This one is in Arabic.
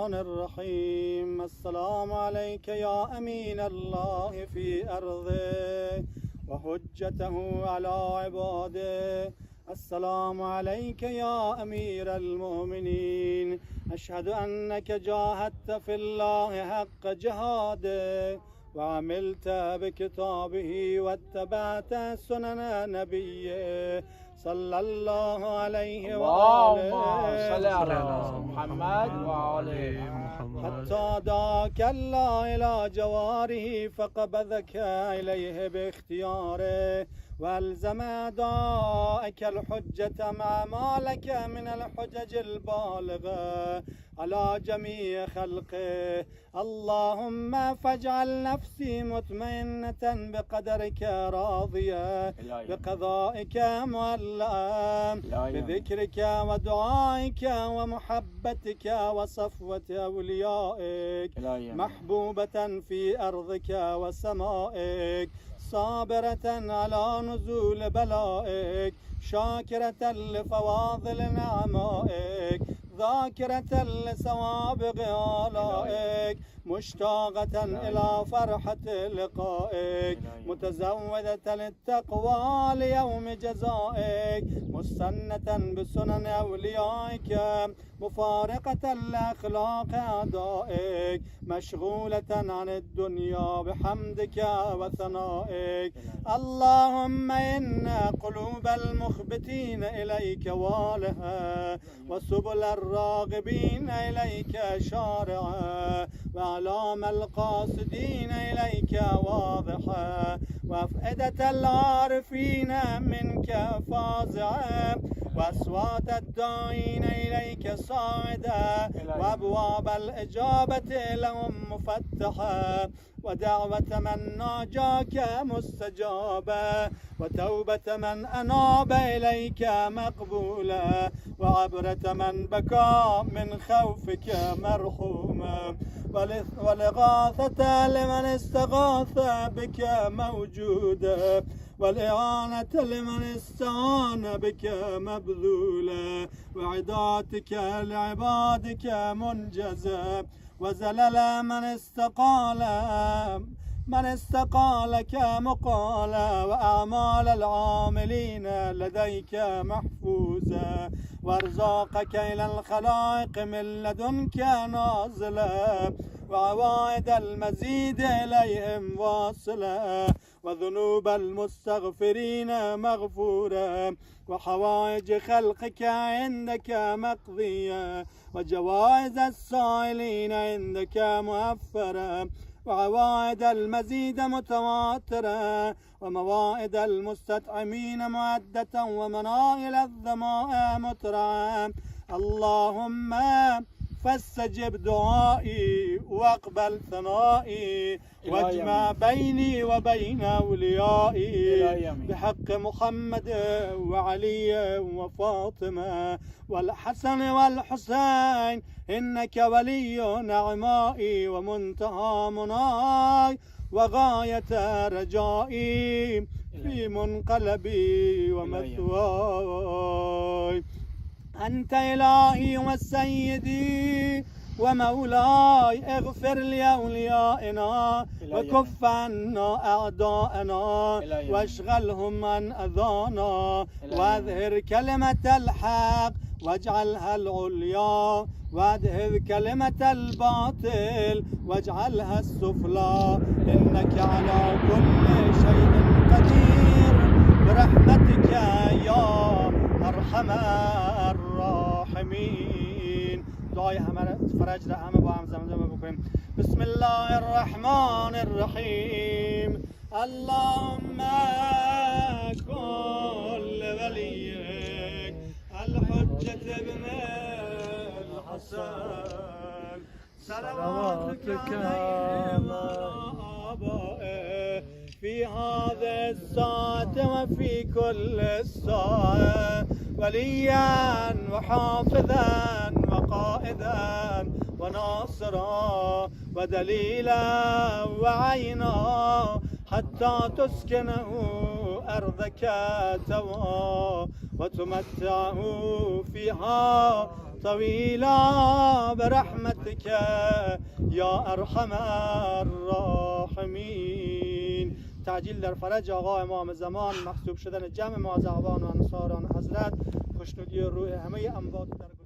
الرحمن الرحيم. السلام عليك يا أمين الله في أرضه وحجته على عباده. السلام عليك يا أمير المؤمنين. أشهد أنك جاهدت في الله حق جهاده وعملت بكتابه واتبعت سنن نبيه صلى الله عليه وآله. اللهم صل على محمد وآل محمد. حتى دعاك الله إلى جواره فقبضك إليه باختياره والزم أداءك الحجة مع ما لك من الحجج البالغة على جميع خلقه. اللهم فاجعل نفسي مطمئنة بقدرك راضية بقضائك معلقة بذكرك ودعائك ومحبتك وصفوة أوليائك محبوبة في أرضك وسمائك صابرة على نزول بلائك شاكرة لفواضل نعمائك ذاكرة لسوابق آلائك مشتاقة إلى فرحة لقائك متزودة للتقوى ليوم جزائك مستنة بسنن أوليائك مفارقة لأخلاق أعدائك مشغولة عن الدنيا بحمدك وثنائك. اللهم إن قلوب المخبتين إليك والها وسبل الراغبين إليك شارعا وأعلام القاصدين إليك واضحا وأفئدة العارفين منك فازعا وأصوات الداعين إليك صاعدا وأبواب الإجابة لهم مفتحا ودعوة من ناجاك مستجابا وتوبة من أناب إليك مقبولا وعبرة من بكى من خوفك مرحوما والإغاثة لمن استغاث بك موجودا والإعانة لمن استعان بك مبذولا وعداتك لعبادك منجزا وزلل من استقالك مقالا وأعمال العاملين لديك محفوظا وارزاقك إلى الخلائق من لدنك نازلا وعوائد المزيد إليهم واصلا وذنوب المستغفرين مغفورا وحوائج خلقك عندك مقضية وجوائز السائلين عندك مؤفرة وعوائد المزيد متواترة وموائد المستطعمين معدة ومنائل الظماء مترعة. اللهم فاستجب دعائي واقبل ثنائي واجمع بيني وبين أوليائي بحق محمد وعلي وفاطمة والحسن والحسين إنك ولي نعمائي ومنتهى مناي وغاية رجائي في منقلبي ومثواي. أنت إلهي وسيدي ومولاي اغفر لأوليائنا وكف عنا أعداءنا واشغلهم عن أذانا واظهر كلمة الحق واجعلها العليا وادهر كلمة الباطل واجعلها السفلى إنك على كل شيء قدير برحمتك يا أرحم الراحمين. دعای همه فرج را همه با هم زمزمه بکنیم. بسم الله الرحمن الرحیم. اللهم كل وليك الحجة ابن الحسن صلواتك عليه وآبائه في هذه الساعة وفي كل الساعة وليا وحافظا وقائدا وناصرا ودليلا وعينا حتى تسكنه أرضك توا وتمتعه فيها طويلا برحمتك يا ارحم الراحمین. تعجیل در فرج آقا امام زمان، محسوب شدن جمع مازهبان و انصاران حضرت، خوشنودی روح همه اموات در